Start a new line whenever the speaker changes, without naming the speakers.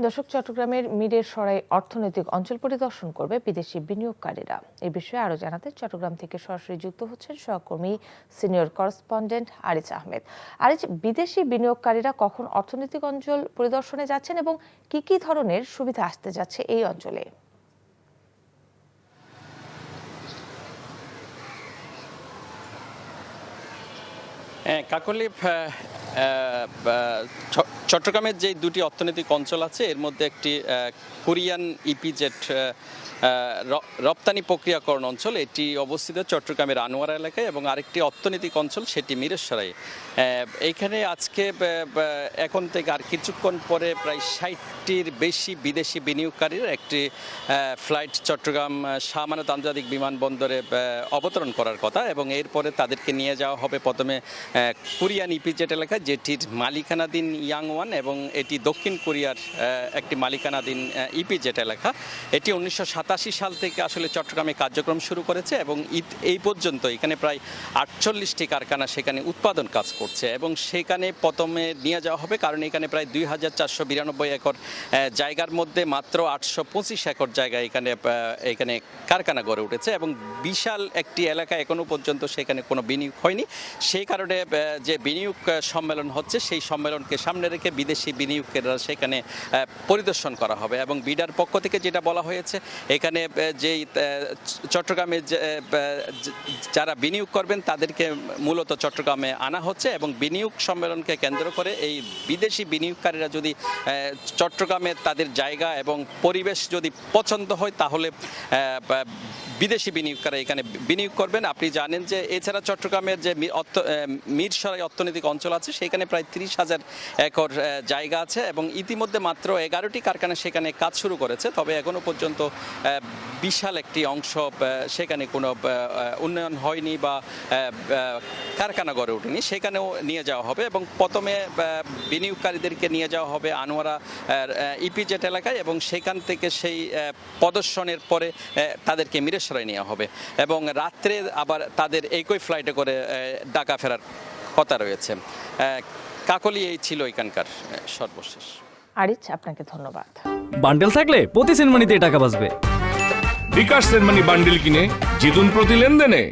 দর্শক, চট্টগ্রামের মিরের সরাই অর্থনৈতিক অঞ্চল পরিদর্শন করবে বিদেশি বিনিয়োগকারীরা। এই বিষয়ে আরো জানাতে চট্টগ্রাম থেকে সরাসরি যুক্ত হচ্ছেন সহকর্মী সিনিয়র করেসপন্ডেন্ট আরিজ আহমেদ। আরিজ, বিদেশি বিনিয়োগকারীরা কখন অর্থনৈতিক অঞ্চল পরিদর্শনে যাচ্ছেন এবং কি কি ধরনের সুবিধা আসতে যাচ্ছে এই অঞ্চলে?
কাকলি, চট্টগ্রামের যে দুটি অর্থনৈতিক অঞ্চল আছে এর মধ্যে একটি কোরিয়ান ইপিজেড রপ্তানি প্রক্রিয়াকরণ অঞ্চল, এটি অবস্থিত চট্টগ্রামের আনোয়ারা এলাকায়, এবং আরেকটি অর্থনৈতিক অঞ্চল সেটি মিরসরাই। এইখানে আজকে এখন থেকে আর কিছুক্ষণ পরে প্রায় 60টির বেশি বিদেশি বিনিয়োগকারীর একটি ফ্লাইট চট্টগ্রাম শাহ আমানত আন্তর্জাতিক বিমানবন্দরে অবতরণ করার কথা, এবং এরপরে তাদেরকে নিয়ে যাওয়া হবে প্রথমে কোরিয়ান ইপিজেড এলাকায়, যেটির মালিকানাধীন ইয়াংওয়ান, এবং এটি দক্ষিণ কোরিয়ার একটি মালিকানাধীন ইপিজেড এলাকা। এটি 1987 সাল থেকে আসলে চট্টগ্রামে কার্যক্রম শুরু করেছে, এবং এই পর্যন্ত এখানে প্রায় 48টি কারখানা সেখানে উৎপাদন কাজ করছে, এবং সেখানে প্রথমে নিয়ে যাওয়া হবে কারণ এখানে প্রায় 2492 একর জায়গার মধ্যে মাত্র 825 একর জায়গা এখানে কারখানা গড়ে উঠেছে, এবং বিশাল একটি এলাকা এখনো পর্যন্ত সেখানে কোনো বিনিয়োগ হয়নি। সেই কারণে যে বিনিয়োগ সম্মেলন হচ্ছে সেই সম্মেলনকে সামনে রেখে বিদেশি বিনিয়োগকারীরা সেখানে পরিদর্শন করা হবে, এবং বিডার পক্ষ থেকে যেটা বলা হয়েছে এখানে যেই চট্টগ্রামে যারা বিনিয়োগ করবেন তাদেরকে মূলত চট্টগ্রামে আনা হচ্ছে, এবং বিনিয়োগ সম্মেলনকে কেন্দ্র করে এই বিদেশি বিনিয়োগকারীরা যদি চট্টগ্রামে তাদের জায়গা এবং পরিবেশ যদি পছন্দ হয় তাহলে বিদেশি বিনিয়োগকারী এখানে বিনিয়োগ করবেন। আপনি জানেন যে এছাড়া চট্টগ্রামের যে মিরসরাই অর্থনৈতিক অঞ্চল আছে সেখানে প্রায় 30,000 একর জায়গা আছে, এবং ইতিমধ্যে মাত্র 11টি কারখানা সেখানে কাজ শুরু করেছে, তবে এখনো পর্যন্ত বিশাল একটি অংশ সেখানে কোনো উন্নয়ন হয়নি বা কারখানা গড়ে ওঠেনি, সেখানেও নিয়ে যাওয়া হবে, এবং প্রথমে বিনিয়োগকারীদেরকে নিয়ে যাওয়া হবে আনোয়ারা ইপিজেড এলাকায়, এবং সেখান থেকে সেই প্রদর্শনের পরে তাদেরকে মিরসরাই নেওয়া হবে, এবং রাত্রে আবার তাদের একই ফ্লাইটে করে ঢাকা ফেরার কথা রয়েছে। কাকলি, এই ছিল এখানকার সর্বশেষ।
আরিজ, আপনাকে ধন্যবাদ।
বান্ডেল থাকলে প্রতি সেনমানিতে টাকা বাঁচবে।
বিকাশ সেনমানি বান্ডেল কিনে জিতুন প্রতি লেনদেনে।